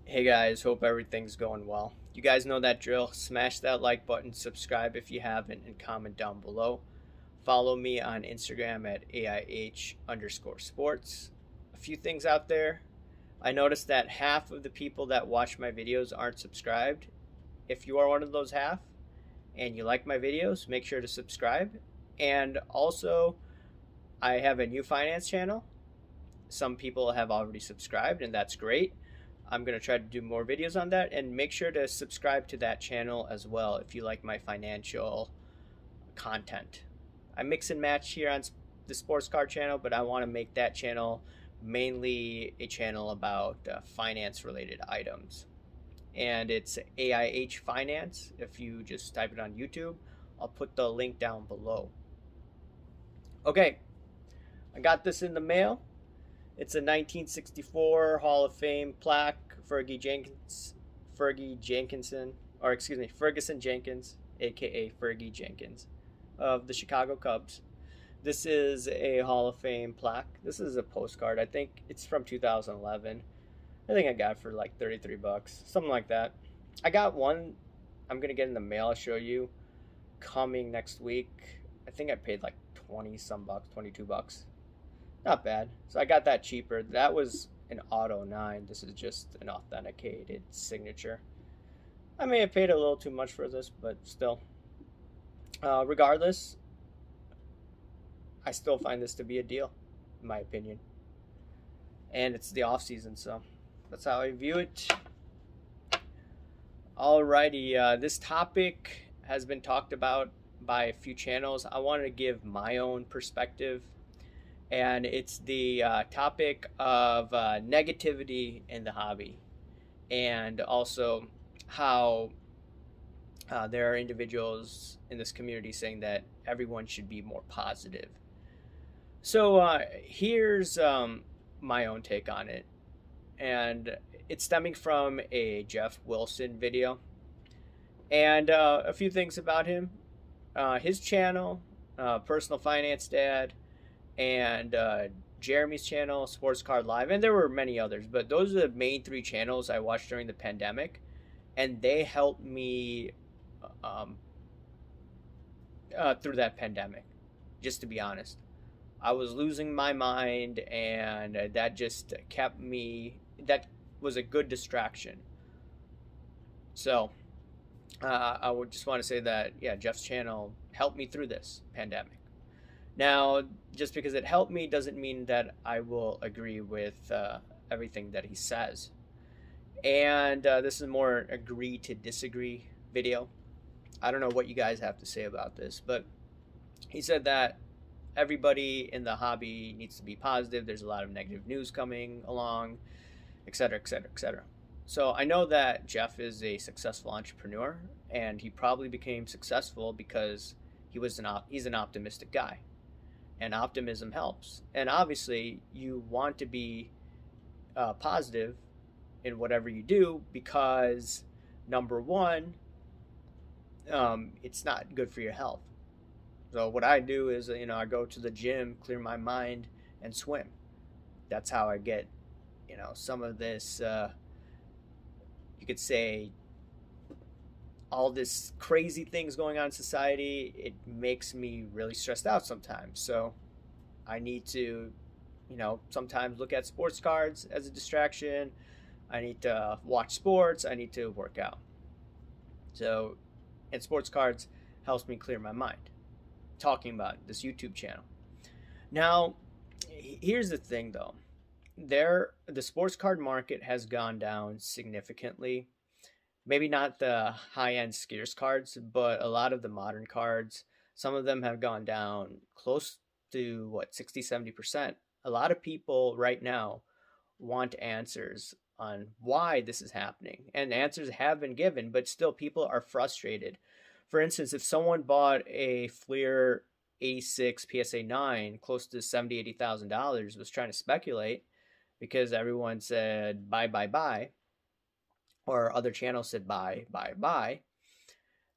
Hey guys, hope everything's going well. You guys know that drill. Smash that like button, subscribe if you haven't, and comment down below. Follow me on Instagram at AIH_sports. A few things out there. I noticed that half of the people that watch my videos aren't subscribed. If you are one of those half and you like my videos, make sure to subscribe. And also, I have a new finance channel. Some people have already subscribed, and that's great. I'm going to try to do more videos on that, and make sure to subscribe to that channel as well if you like my financial content. I mix and match here on the sports car channel, but I want to make that channel mainly a channel about finance related items. And it's AIH Finance. If you just type it on YouTube, I'll put the link down below. Okay, I got this in the mail. It's a 1964 Hall of Fame plaque, Ferguson Jenkins, aka Fergie Jenkins, of the Chicago Cubs. This is a Hall of Fame plaque. This is a postcard. I think it's from 2011. I think I got it for like 33 bucks, something like that. I got one I'm gonna get in the mail. I'll show you coming next week. I think I paid like 20 some bucks, 22 bucks. Not bad. So I got that cheaper. That was an Auto 9. This is just an authenticated signature. I may have paid a little too much for this, but still. Regardless, I still find this to be a deal, in my opinion. And it's the off season, so that's how I view it. Alrighty, this topic has been talked about by a few channels. I wanted to give my own perspective, and it's the topic of negativity in the hobby, and also how there are individuals in this community saying that everyone should be more positive. So here's my own take on it, and it's stemming from a Jeff Wilson video, and a few things about him. His channel, Personal Finance Dad, and Jeremy's channel, Sports Card Live, and there were many others, but those are the main three channels I watched during the pandemic, and they helped me through that pandemic, just to be honest. I was losing my mind, and that just kept me, that was a good distraction. So I would just want to say that, yeah, Jeff's channel helped me through this pandemic. Now, just because it helped me doesn't mean that I will agree with everything that he says. And this is more agree to disagree video. I don't know what you guys have to say about this, but he said that everybody in the hobby needs to be positive. There's a lot of negative news coming along, etc., etc., etc. So I know that Jeff is a successful entrepreneur, and he probably became successful because he's an optimistic guy, and optimism helps. And obviously, you want to be positive in whatever you do because, number one, it's not good for your health. So what I do is, I go to the gym, clear my mind, and swim. That's how I get, some of this, you could say, all this crazy things going on in society. It makes me really stressed out sometimes. So I need to, sometimes look at sports cards as a distraction. I need to watch sports. I need to work out. So, and sports cards helps me clear my mind. Talking about this YouTube channel. Now, here's the thing though. The sports card market has gone down significantly. Maybe not the high-end scarce cards, but a lot of the modern cards, some of them have gone down close to what, 60-70%. A lot of people right now want answers on why this is happening, and answers have been given, but still people are frustrated. For instance, if someone bought a Fleer 86 PSA 9 close to $70,000-$80,000, was trying to speculate because everyone said buy, buy, buy, or other channels said buy, buy, buy,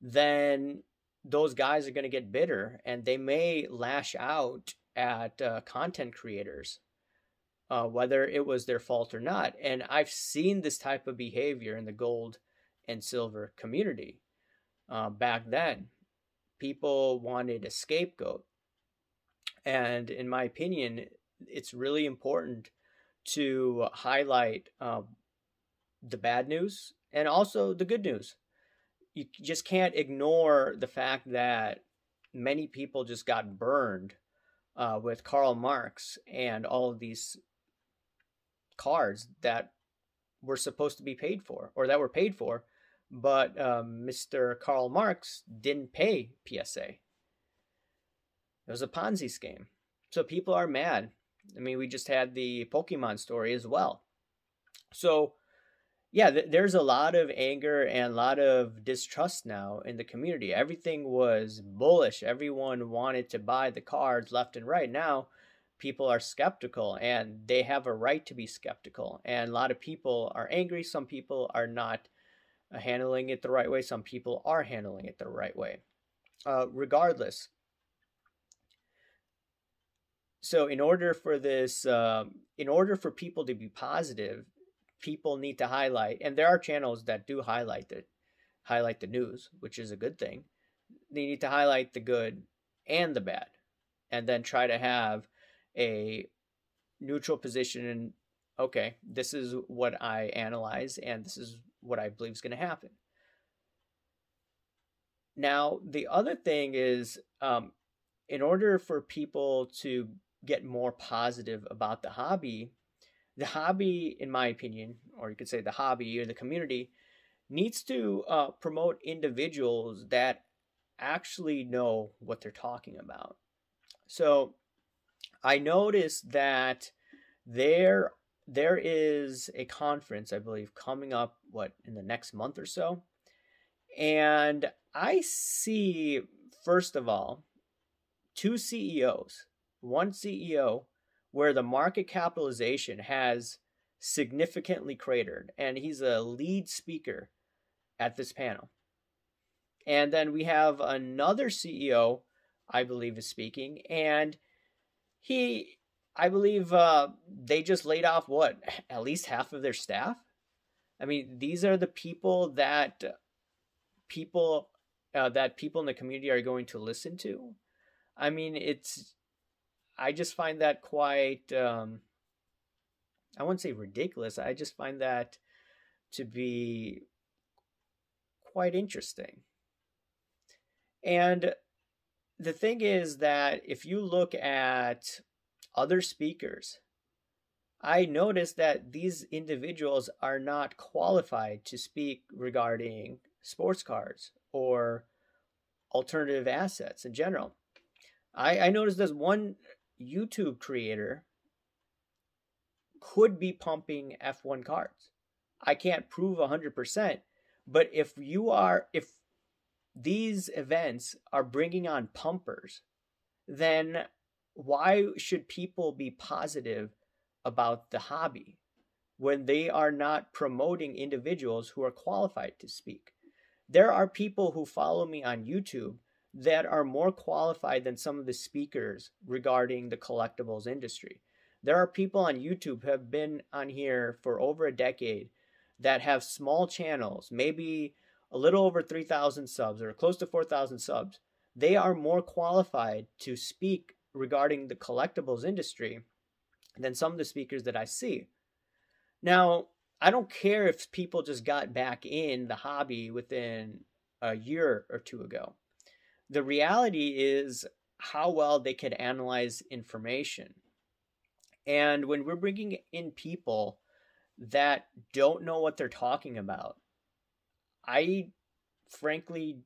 then those guys are going to get bitter, and they may lash out at content creators. whether it was their fault or not. And I've seen this type of behavior in the gold and silver community. Back then, people wanted a scapegoat. And in my opinion, it's really important to highlight the bad news and also the good news. You just can't ignore the fact that many people just got burned with Karl Marx and all of these cards that were supposed to be paid for, or that were paid for, but Mr. Karl Marx didn't pay PSA. It was a Ponzi scheme. So people are mad. I mean, we just had the Pokemon story as well. So yeah, there's a lot of anger and a lot of distrust now in the community. Everything was bullish. Everyone wanted to buy the cards left and right. Now people are skeptical, and they have a right to be skeptical. And a lot of people are angry. Some people are not handling it the right way. Some people are handling it the right way. Regardless. So in order for this, in order for people to be positive, people need to highlight, and there are channels that do highlight the news, which is a good thing. They need to highlight the good and the bad, and then try to have a neutral position. And okay, this is what I analyze, and this is what I believe is going to happen. Now, the other thing is, in order for people to get more positive about the hobby, in my opinion, or you could say the hobby or the community, needs to promote individuals that actually know what they're talking about. So I noticed that there is a conference, I believe, coming up, in the next month or so. And I see, first of all, two CEOs, one CEO where the market capitalization has significantly cratered, and he's a lead speaker at this panel. And then we have another CEO, I believe, is speaking, and I believe they just laid off at least half of their staff. I mean, these are the people that people in the community are going to listen to. I mean, I just find that quite, I wouldn't say ridiculous. I just find that to be quite interesting. And the thing is that if you look at other speakers, I noticed that these individuals are not qualified to speak regarding sports cards or alternative assets in general. I noticed there's one YouTube creator could be pumping F1 cards. I can't prove 100%, but if these events are bringing on pumpers, then why should people be positive about the hobby when they are not promoting individuals who are qualified to speak? There are people who follow me on YouTube that are more qualified than some of the speakers regarding the collectibles industry. There are people on YouTube who have been on here for over a decade that have small channels, maybe a little over 3,000 subs or close to 4,000 subs. They are more qualified to speak regarding the collectibles industry than some of the speakers that I see. Now, I don't care if people just got back in the hobby within a year or two ago. The reality is how well they could analyze information. And when we're bringing in people that don't know what they're talking about, I frankly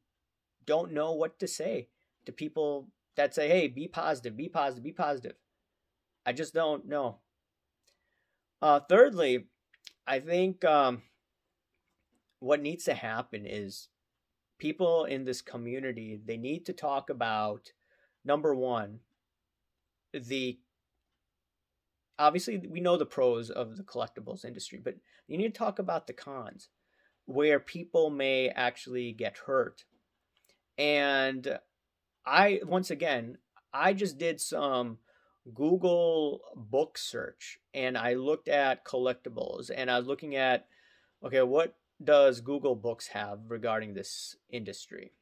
don't know what to say to people that say, hey, be positive, be positive, be positive. I just don't know. Thirdly, I think what needs to happen is people in this community, they need to talk about, number one, obviously we know the pros of the collectibles industry, but you need to talk about the cons, where people may actually get hurt. And I just did some Google book search and I looked at collectibles and I was looking at, okay, what does Google Books have regarding this industry?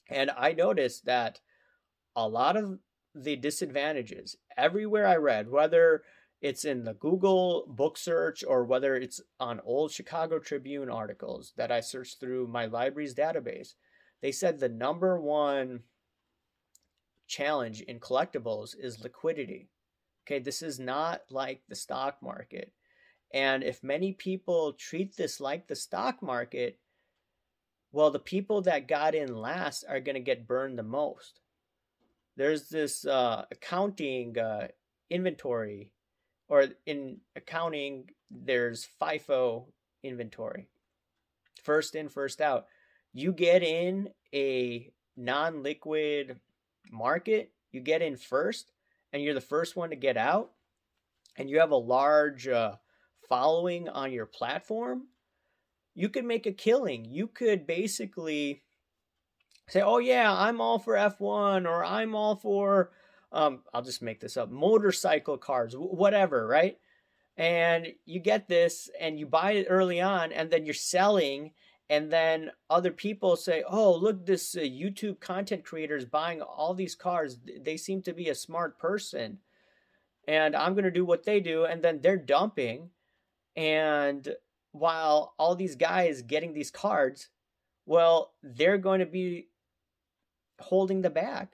And I noticed that a lot of the disadvantages everywhere I read, whether it's in the Google book search or whether it's on old Chicago Tribune articles that I searched through my library's database, they said the number one challenge in collectibles is liquidity. Okay, this is not like the stock market. And if many people treat this like the stock market, well, the people that got in last are going to get burned the most. There's this accounting inventory, or in accounting, there's FIFO inventory. First in, first out. You get in a non-liquid market, you get in first, and you're the first one to get out, and you have a large following on your platform, you could make a killing. You could basically say, oh yeah, I'm all for F1, or I'm all for, I'll just make this up, motorcycle cars, whatever, right? And you get this and you buy it early on, and then you're selling, and then other people say, oh, look, this YouTube content creator is buying all these cars. They seem to be a smart person, and I'm going to do what they do. And then they're dumping. And while all these guys getting these cards, well, they're going to be holding the bag.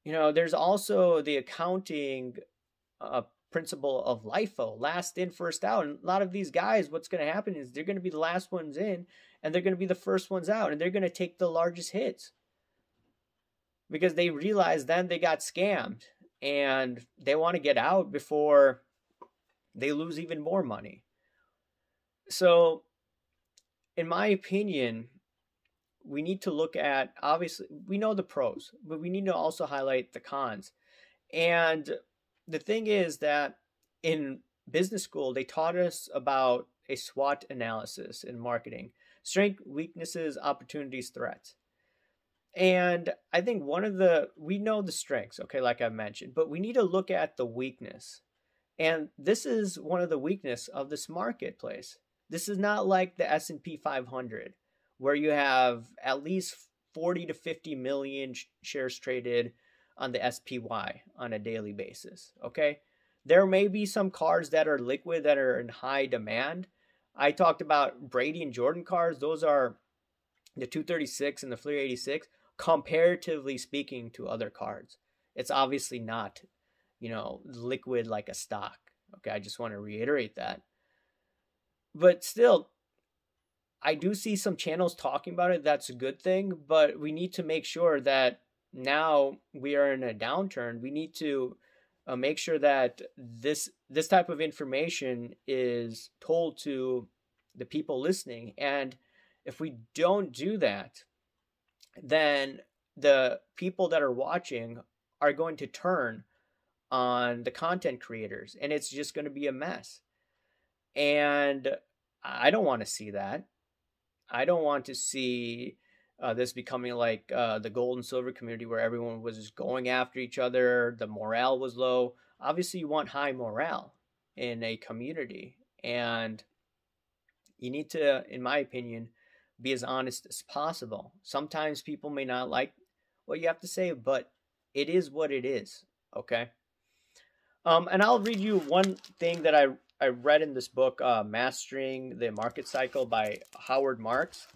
You know, there's also the accounting principle of LIFO, last in, first out. And a lot of these guys, what's going to happen is they're going to be the last ones in, and they're going to be the first ones out, and they're going to take the largest hits because they realize then they got scammed, and they want to get out before they lose even more money. So, in my opinion, we need to look at, obviously, we know the pros, but we need to also highlight the cons. And the thing is that in business school, they taught us about a SWOT analysis in marketing: strengths, weaknesses, opportunities, threats. And I think we know the strengths, okay, like I mentioned, but we need to look at the weakness. And this is one of the weaknesses of this marketplace. This is not like the S&P 500, where you have at least 40 to 50 million shares traded on the SPY on a daily basis, okay? There may be some cars that are liquid that are in high demand. I talked about Brady and Jordan cars. Those are the 236 and the 386, comparatively speaking to other cards. It's obviously not, liquid like a stock. Okay, I just want to reiterate that. But still, I do see some channels talking about it. That's a good thing, but we need to make sure that now we are in a downturn. We need to make sure that this type of information is told to the people listening. And if we don't do that, then the people that are watching are going to turn on the content creators, and it's just going to be a mess. And I don't want to see that. I don't want to see this becoming like the gold and silver community, where everyone was just going after each other. The morale was low. Obviously, you want high morale in a community, and you need to, in my opinion, be as honest as possible. Sometimes people may not like what you have to say, but it is what it is, okay? And I'll read you one thing that I read in this book, Mastering the Market Cycle by Howard Marks.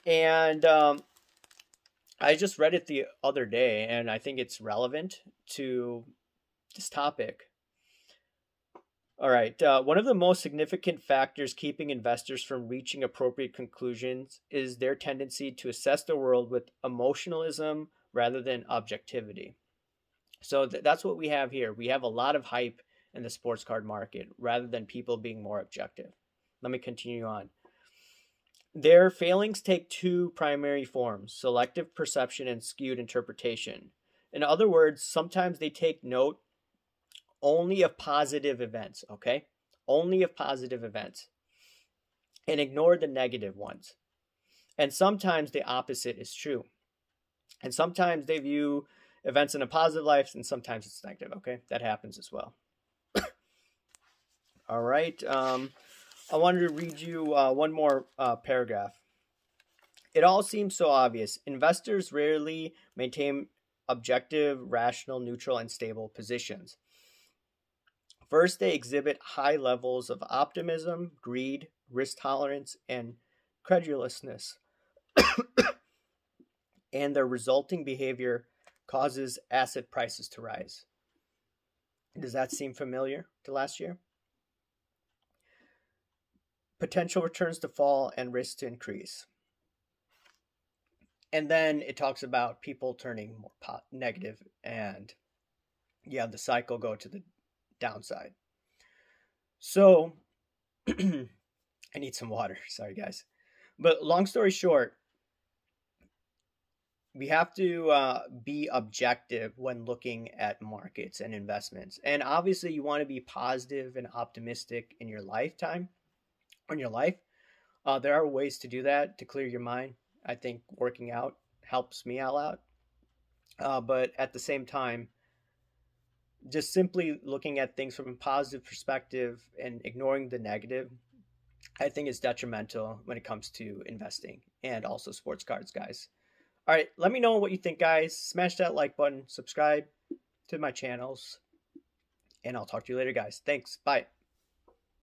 And I just read it the other day, and I think it's relevant to this topic. All right. One of the most significant factors keeping investors from reaching appropriate conclusions is their tendency to assess the world with emotionalism rather than objectivity. So that's what we have here. We have a lot of hype in the sports card market rather than people being more objective. Let me continue on. Their failings take two primary forms: selective perception and skewed interpretation. In other words, sometimes they take note only of positive events, okay? Only of positive events, and ignore the negative ones. And sometimes the opposite is true. And sometimes they view events in a positive life, and sometimes it's negative. Okay, that happens as well. All right. I wanted to read you one more paragraph. It all seems so obvious. Investors rarely maintain objective, rational, neutral, and stable positions. First, they exhibit high levels of optimism, greed, risk tolerance, and credulousness. And their resulting behavior causes asset prices to rise. Does that seem familiar to last year? Potential returns to fall and risk to increase. And then it talks about people turning more negative, and yeah, the cycle go to the downside. So I need some water. Sorry, guys. But long story short, we have to be objective when looking at markets and investments. And obviously, you want to be positive and optimistic in your lifetime, in your life. There are ways to do that to clear your mind. I think working out helps me out. But at the same time, just simply looking at things from a positive perspective and ignoring the negative, I think is detrimental when it comes to investing and also sports cards, guys. All right, let me know what you think, guys. Smash that like button, subscribe to my channels, and I'll talk to you later, guys. Thanks. Bye.